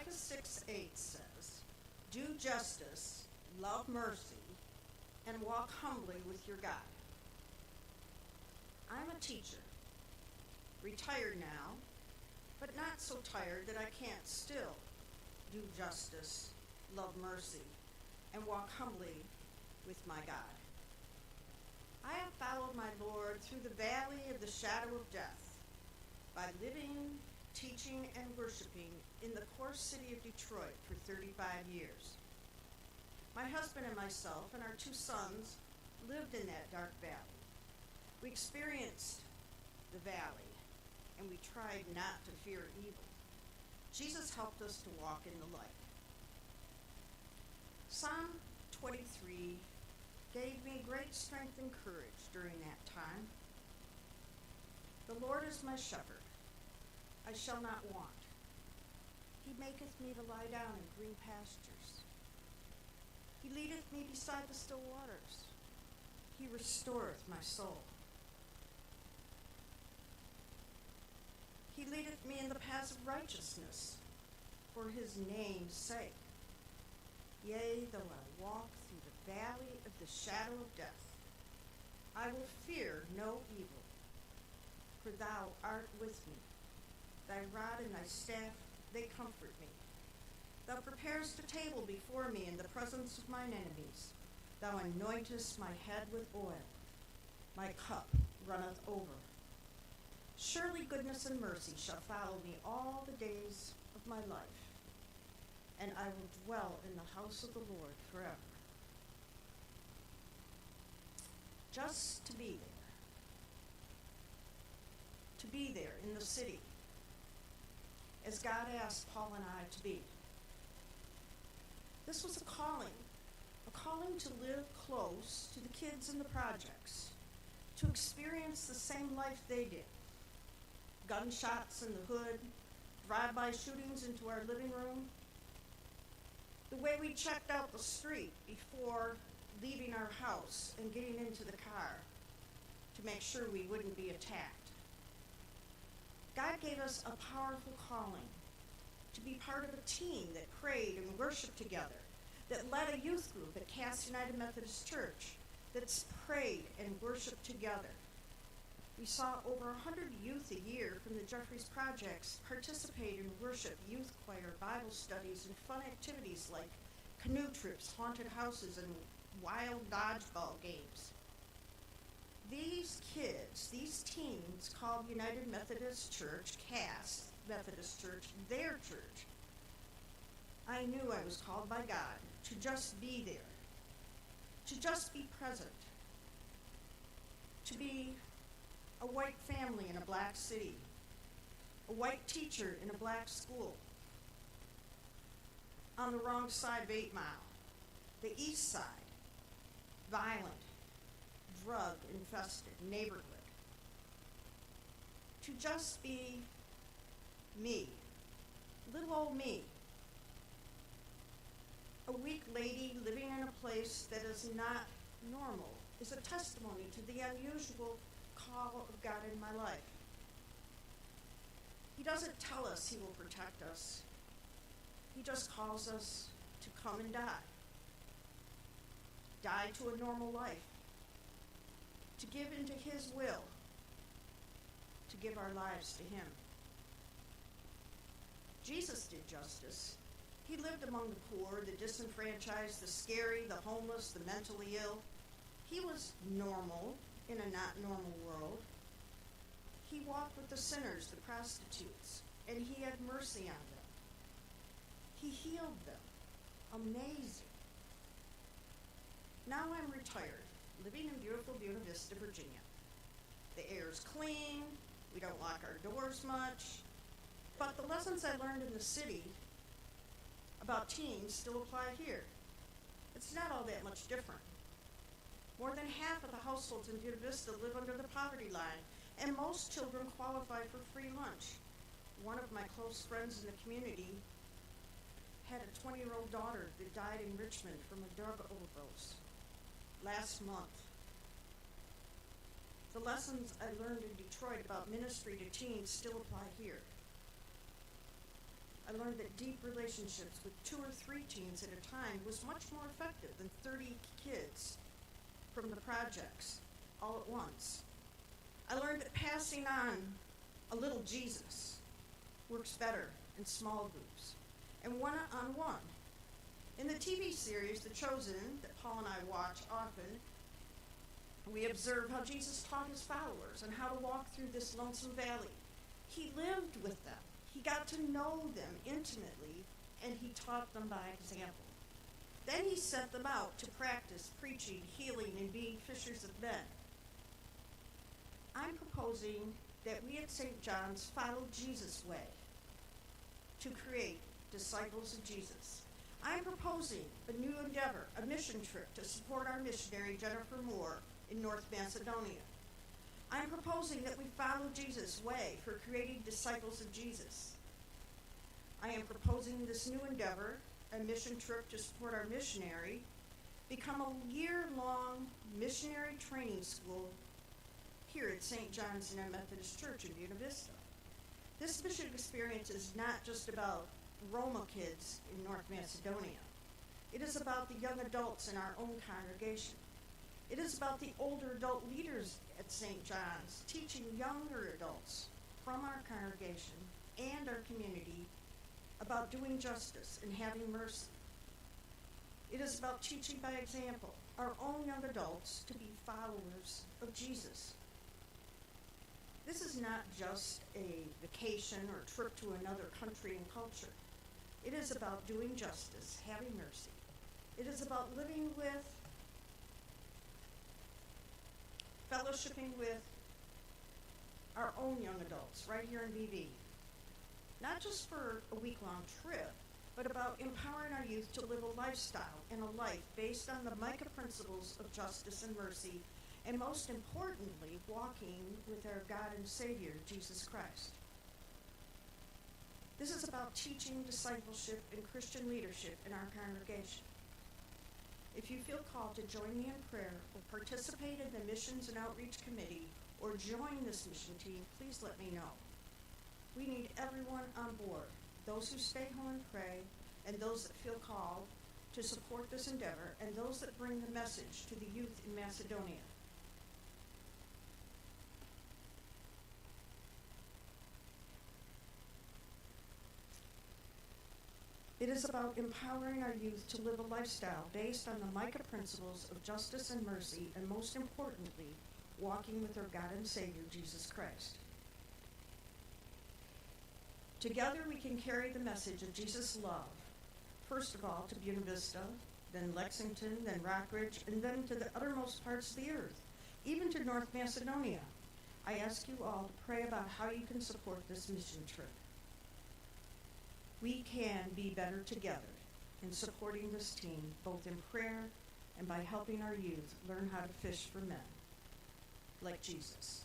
Titus 6:8 says, "Do justice, love mercy, and walk humbly with your God." I'm a teacher, retired now, but not so tired that I can't still do justice, love mercy, and walk humbly with my God. I have followed my Lord through the valley of the shadow of death by living, teaching, and worshiping in the core city of Detroit for 35 years. My husband and myself and our 2 sons lived in that dark valley. We experienced the valley, and we tried not to fear evil. Jesus helped us to walk in the light. Psalm 23 gave me great strength and courage during that time. The Lord is my shepherd, I shall not want. He maketh me to lie down in green pastures. He leadeth me beside the still waters. He restoreth my soul. He leadeth me in the paths of righteousness for his name's sake. Yea, though I walk through the valley of the shadow of death, I will fear no evil, for thou art with me. Thy rod and thy staff, they comfort me. Thou preparest a table before me in the presence of mine enemies. Thou anointest my head with oil. My cup runneth over. Surely goodness and mercy shall follow me all the days of my life, and I will dwell in the house of the Lord forever. Just to be there in the city, as God asked Paul and I to be. This was a calling to live close to the kids in the projects, to experience the same life they did. Gunshots in the hood, drive-by shootings into our living room, the way we checked out the street before leaving our house and getting into the car to make sure we wouldn't be attacked. God gave us a powerful calling to be part of a team that prayed and worshiped together, that led a youth group at Cass United Methodist Church, that's prayed and worshiped together. We saw over 100 youth a year from the Jeffries Projects participate in worship, youth choir, Bible studies, and fun activities like canoe trips, haunted houses, and wild dodgeball games. These kids, these teens, called United Methodist Church, Cass Methodist Church, their church. I knew I was called by God to just be there, to just be present, to be a white family in a black city, a white teacher in a black school, on the wrong side of 8 Mile, the east side, violent, drug-infested neighborhood. To just be me, little old me, a weak lady living in a place that is not normal, is a testimony to the unusual call of God in my life. He doesn't tell us he will protect us. He just calls us to come and die. Die to a normal life. To give into his will. To give our lives to him. Jesus did justice. He lived among the poor, the disenfranchised, the scary, the homeless, the mentally ill. He was normal in a not normal world. He walked with the sinners, the prostitutes, and he had mercy on them. He healed them. Amazing. Now I'm retired, living in beautiful Buena Vista, Virginia. The air's clean, we don't lock our doors much, but the lessons I learned in the city about teens still apply here. It's not all that much different. More than half of the households in Buena Vista live under the poverty line, and most children qualify for free lunch. One of my close friends in the community had a 20-year-old daughter that died in Richmond from a drug overdose last month. The lessons I learned in Detroit about ministry to teens still apply here. I I learned that deep relationships with 2 or 3 teens at a time was much more effective than 30 kids from the projects all at once. I learned that passing on a little Jesus works better in small groups and one-on-one. In the TV series, The Chosen, that Paul and I watch often, we observe how Jesus taught his followers on how to walk through this lonesome valley. He lived with them. He got to know them intimately, and he taught them by example. Then he sent them out to practice preaching, healing, and being fishers of men. I'm proposing that we at St. John's follow Jesus' way to create disciples of Jesus. I'm proposing a new endeavor, a mission trip to support our missionary Jennifer Moore in North Macedonia. I'm proposing that we follow Jesus' way for creating disciples of Jesus. I am proposing this new endeavor, a mission trip to support our missionary, become a year-long missionary training school here at St. John's United Methodist Church in Buena Vista. This mission experience is not just about Roma kids in North Macedonia. It is about the young adults in our own congregation. It is about the older adult leaders at St. John's teaching younger adults from our congregation and our community about doing justice and having mercy. It is about teaching by example our own young adults to be followers of Jesus. This is not just a vacation or trip to another country and culture. It is about doing justice, having mercy. It is about living with, fellowshipping with our own young adults right here in BV. Not just for a week-long trip, but about empowering our youth to live a lifestyle and a life based on the Micah principles of justice and mercy, and most importantly, walking with our God and Savior, Jesus Christ. This is about teaching discipleship and Christian leadership in our congregation. If you feel called to join me in prayer or participate in the Missions and Outreach Committee or join this mission team, please let me know. We need everyone on board, those who stay home and pray, and those that feel called to support this endeavor, and those that bring the message to the youth in Macedonia. It is about empowering our youth to live a lifestyle based on the Micah principles of justice and mercy, and most importantly, walking with our God and Savior, Jesus Christ. Together we can carry the message of Jesus' love, first of all to Buena Vista, then Lexington, then Rockridge, and then to the uttermost parts of the earth, even to North Macedonia. I ask you all to pray about how you can support this mission trip. We can be better together in supporting this team, both in prayer and by helping our youth learn how to fish for men, like Jesus.